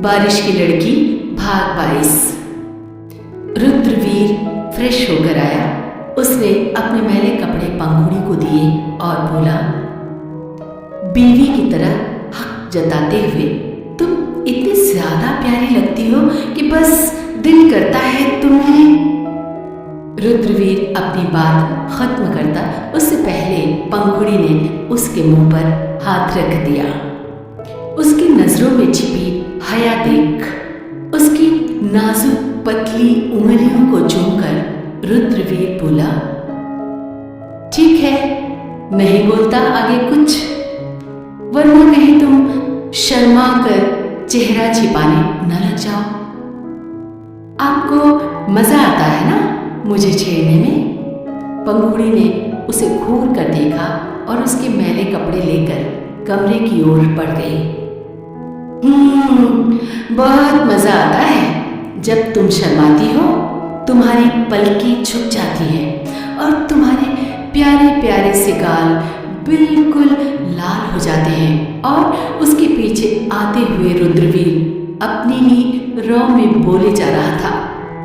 बारिश की लड़की भाग 22। रुद्रवीर फ्रेश होकर आया। उसने अपने मैले कपड़े पंखुड़ी को दिए और बोला, बीवी की तरह हक जताते हुए तुम इतनी ज्यादा प्यारी लगती हो कि बस दिल करता है तुम्हें। रुद्रवीर अपनी बात खत्म करता उससे पहले पंखुड़ी ने उसके मुंह पर हाथ रख दिया। उसकी नजरों में छिपी हया देख उसकी नाजुक पतली उंगलियों को चूमकर रुद्रवीर बोला, ठीक है, नहीं बोलता आगे कुछ, वरना कहीं तुम शर्मा कर चेहरा छिपाने न लग जाओ। आपको मजा आता है ना मुझे छेड़ने में? पंखुड़ी ने उसे घूर कर देखा और उसके मैले कपड़े लेकर कमरे की ओर बढ़ गई। बहुत मजा आता है जब तुम शर्माती हो। तुम्हारी पलकें झुक जाती हैं और तुम्हारे प्यारे प्यारे से गाल बिल्कुल लाल हो जाते हैं। और उसके पीछे आते हुए रुद्रवीर अपनी ही रौ में बोले जा रहा था।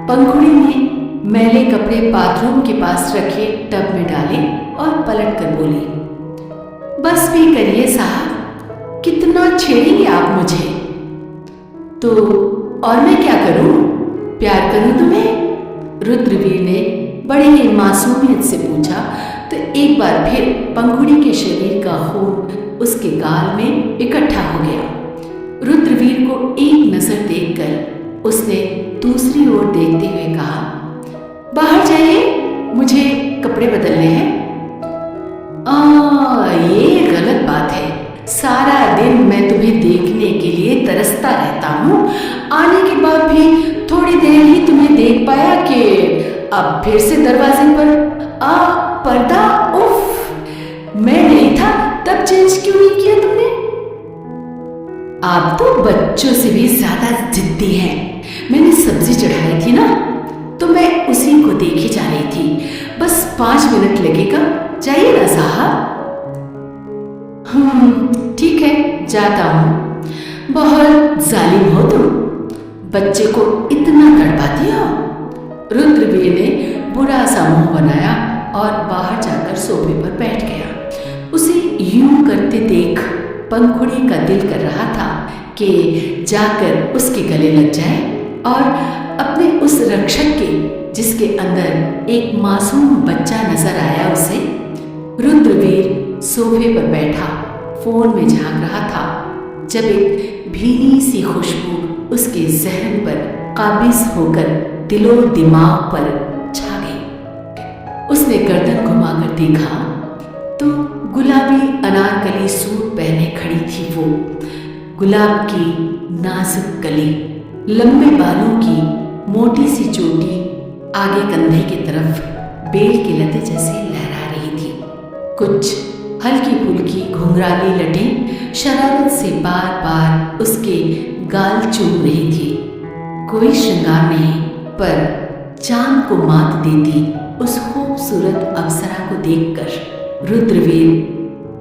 पंखुड़ी ने मैले कपड़े बाथरूम के पास रखे टब में डाले और पलट कर बोली, बस भी करिए साहब, कितना छेड़ेंगे आप मुझे? तो और मैं क्या करूं? प्यार करूं तुम्हें? रुद्रवीर ने बड़े ही मासूमियत से पूछा तो एक बार फिर पंखुड़ी के शरीर का खून उसके गाल में इकट्ठा हो गया। रुद्रवीर को एक नजर देखकर उसने दूसरी ओर देखते हुए कहा, बाहर जाइए, मुझे कपड़े बदलने हैं। ये गलत बात है। सारा दिन मैं तुम्हें देखने के लिए तरसता रहता हूँ। आने के बाद भी थोड़ी देर ही तुम्हें देख पाया कि अब फिर से दरवाजे पर पर्दा। उफ, मैं नहीं था तब चेंज क्यों नहीं किया तुमने? आप तो बच्चों से भी ज्यादा जिद्दी हैं। मैंने सब्जी चढ़ाई थी ना, तो मैं उसी को देखे जा रही थी। बस 5 मिनट लगेगा, जाइए ना साहब। ठीक है, जाता हूं। बहुत जालिम हो तुम, बच्चे को इतना तड़पाती हो। रुद्रवीर ने बुरा सा मुंह बनाया और बाहर जाकर सोफे पर बैठ गया। उसे यूं करते देख पंखुड़ी का दिल कर रहा था कि जाकर उसके गले लग जाए और अपने उस रक्षक के जिसके अंदर एक मासूम बच्चा नजर आया उसे। रुद्रवीर सोफे पर बैठा फोन में झांक रहा था जब एक भीनी सी खुशबू उसके जहन पर काबिज होकर दिलो दिमाग पर छा गई। उसने गर्दन घुमाकर देखा तो गुलाबी अनारकली सूट पहने खड़ी थी वो। गुलाब की नाजुक कली, लंबे बालों की मोटी सी चोटी आगे कंधे की तरफ बेल के लते जैसे लहरा रही थी। कुछ हल्की फुल्की घुंघराली लटें शरारत से बार बार उसके गाल चूम रही थी। कोई श्रृंगार नहीं, पर चांद को मात देती उस खूबसूरत अप्सरा को देखकर रुद्रवीर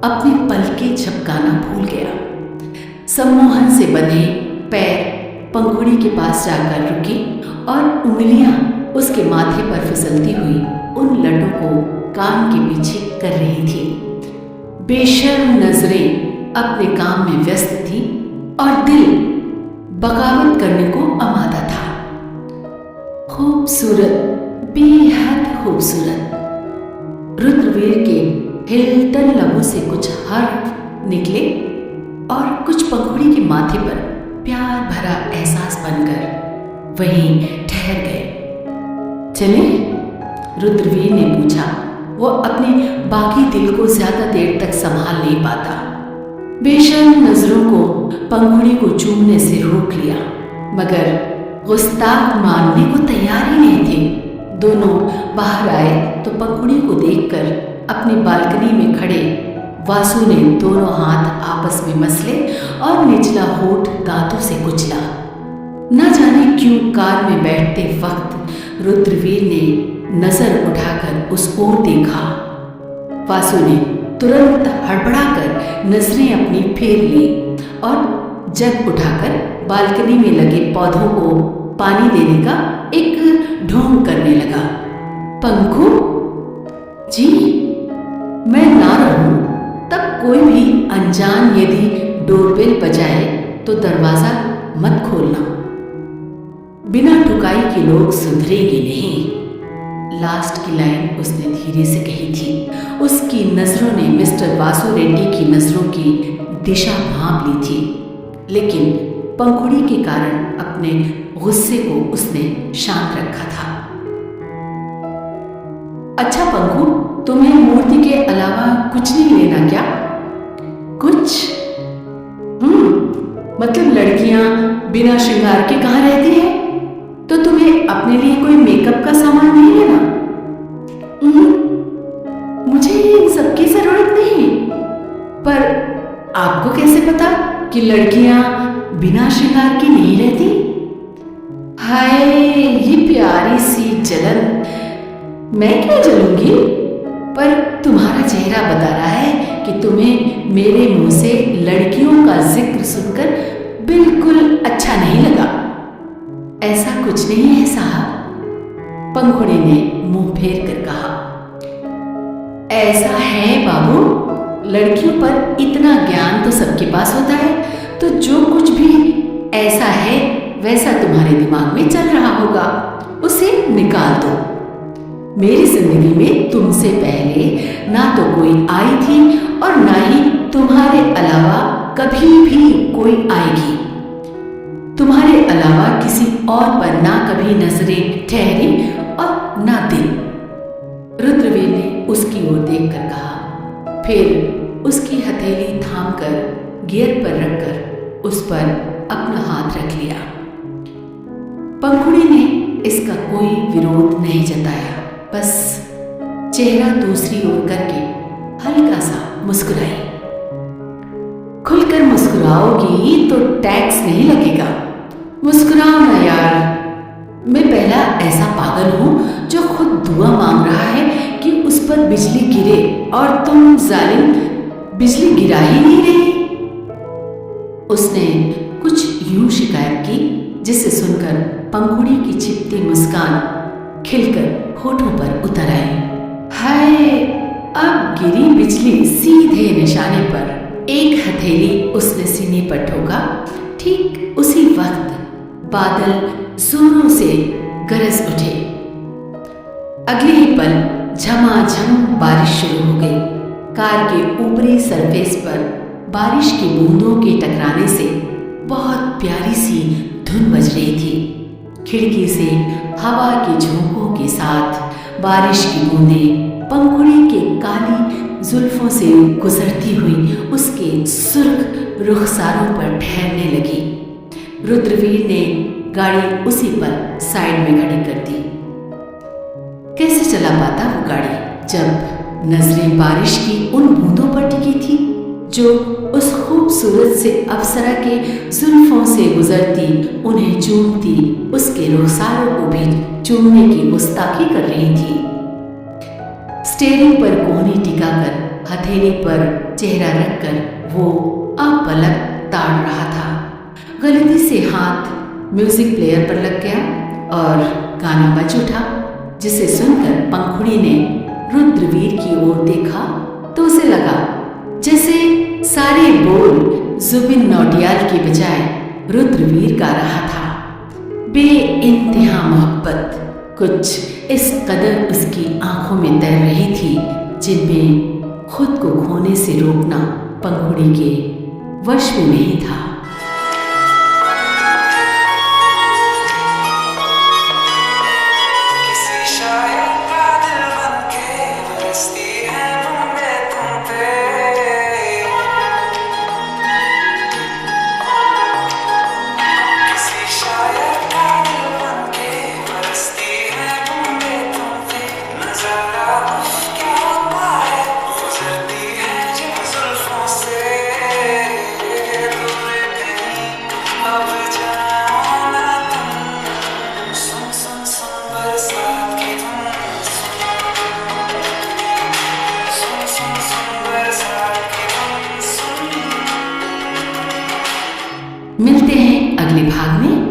अपने पलके झपकाना भूल गया। सम्मोहन से बंधे पैर पंखुड़ी के पास जाकर रुके और उंगलियां उसके माथे पर फिसलती हुई उन लटों को कान के पीछे कर रही थी। बेशर्म नजरें अपने काम में व्यस्त थी और दिल बगावत करने को आमादा था। खूबसूरत, बेहद खूबसूरत। रुद्रवीर के हिलतन लबों से कुछ हर्फ निकले और कुछ पंखुड़ी के माथे पर प्यार भरा एहसास बनकर वहीं ठहर गए। चले? रुद्रवीर ने पूछा। वो अपने बाकी दिल को ज्यादा देर तक संभाल नहीं पाता। बेशर्म नजरों को पंखुड़ी को चूमने से रोक लिया, मगर गुस्ताख मानने को तैयार ही नहीं थे। दोनों बाहर आए तो पंखुड़ी को देखकर अपनी बालकनी में खड़े वासु ने दोनों हाथ आपस में मसले और निचला होठ दांतों से कुचला। न जाने क्यों कार में बैठते वक्त रुद्रवीर ने नजर उठाकर उस ओर देखा। वासु ने तुरंत हड़बड़ाकर नजरें अपनी फेर ली और जग उठाकर बालकनी में लगे पौधों को पानी देने का एक ढोंग करने लगा। पंखु जी, मैं ना रहूं तब कोई भी अनजान यदि डोरबेल बजाए तो दरवाजा मत खोलना। बिना ठुकाई के लोग सुधरेंगे नहीं। लास्ट की लाइन उसने धीरे से कही थी। उसकी नजरों ने मिस्टर वासु रेड्डी की नजरों की दिशा भांप ली थी, लेकिन पंखुड़ी के कारण अपने गुस्से को उसने शांत रखा था। अच्छा पंखु, तुम्हें मूर्ति के अलावा कुछ नहीं लेना क्या? कुछ? मतलब लड़कियां बिना श्रृंगार के कहाँ रहती हैं? तो तुम्हें अपने लिए कोई मेकअप का सामान नहीं लेना? मुझे इन सबकी जरूरत नहीं। पर आपको कैसे पता कि लड़कियां बिना श्रृंगार की नहीं रहती? हाय, ये प्यारी सी जलन। मैं क्यों जलूंगी? पर तुम्हारा चेहरा बता रहा है कि तुम्हें मेरे मुंह से लड़कियों का जिक्र सुनकर बिल्कुल अच्छा नहीं लगा। ऐसा कुछ नहीं है साहब, पंखुड़ी ने मुंह फेर कर कहा। ऐसा है बाबू, लड़कियों पर इतना ज्ञान तो सबके पास होता है, तो जो कुछ भी ऐसा है वैसा तुम्हारे दिमाग में चल रहा होगा, उसे निकाल दो। मेरी जिंदगी में तुमसे पहले ना तो कोई आई थी और ना ही तुम्हारे अलावा कभी भी कोई आएगी। तुम्हारे अलावा किसी और पर ना कभी नजरें ठहरी और ना दिल। रुद्रवीर ने उसकी ओर देखकर कहा, फिर उसकी हथेली थामकर गियर पर रखकर उस पर अपना हाथ रख लिया। पंखुड़ी ने इसका कोई विरोध नहीं जताया, बस चेहरा दूसरी ओर करके हल्का सा मुस्कुराई। खुलकर मुस्कुराओगी तो टैक्स नहीं लगेगा। मुस्कुराओ ना यार। मैं पहला ऐसा पागल हूं जो खुद दुआ मांग रहा है कि उस पर बिजली गिरे, और तुम जालिम बिजली गिरा ही नहीं रही। उसने कुछ यूं शिकायत की जिसे सुनकर पंखुड़ी की छिपती मुस्कान खिलकर होठों पर उतर आई। हाय, अब गिरी बिजली सीधे निशाने पर। एक हथेली उसने सीने पर ठोका। ठीक उसी वक्त बादल जोरों से गरज उठे। अगले ही पल झमाझम बारिश शुरू हो गई। कार के ऊपरी सरफेस पर बारिश की बूंदों के टकराने से बहुत प्यारी सी धुन बज रही थी। खिड़की से हवा के झोंकों के साथ बारिश की बूंदें पंखुड़ी के काली जुल्फों से गुजरती हुई उसके सुर्ख रुखसारों पर ठहरने लगी। रुद्रवीर ने गाड़ी उसी पर साइड में खड़ी कर दी। कैसे चला पाता वो गाड़ी जब नजरें बारिश की उन बूंदों पर टिकी थी जो उस खूबसूरत से अप्सरा के जुल्फों से गुजरती उन्हें चूमती उसके रुखसारों को भी चूमने की गुस्ताखी कर रही थी। स्टीयरिंग पर कोहनी टिकाकर हथेली पर चेहरा रखकर वो अपलक ताड़ रहा था। गलती से हाथ म्यूजिक प्लेयर पर लग गया और गाना बज उठा, जिसे सुनकर पंखुड़ी ने रुद्रवीर की ओर देखा तो उसे लगा जैसे सारे बोल जुबिन नौटियाल की बजाय रुद्रवीर गा रहा था। बेइंतहा मोहब्बत कुछ इस कदर उसकी आंखों में तैर रही थी जिनमें खुद को खोने से रोकना पंखुड़ी के वश में नहीं था। अगले भाग में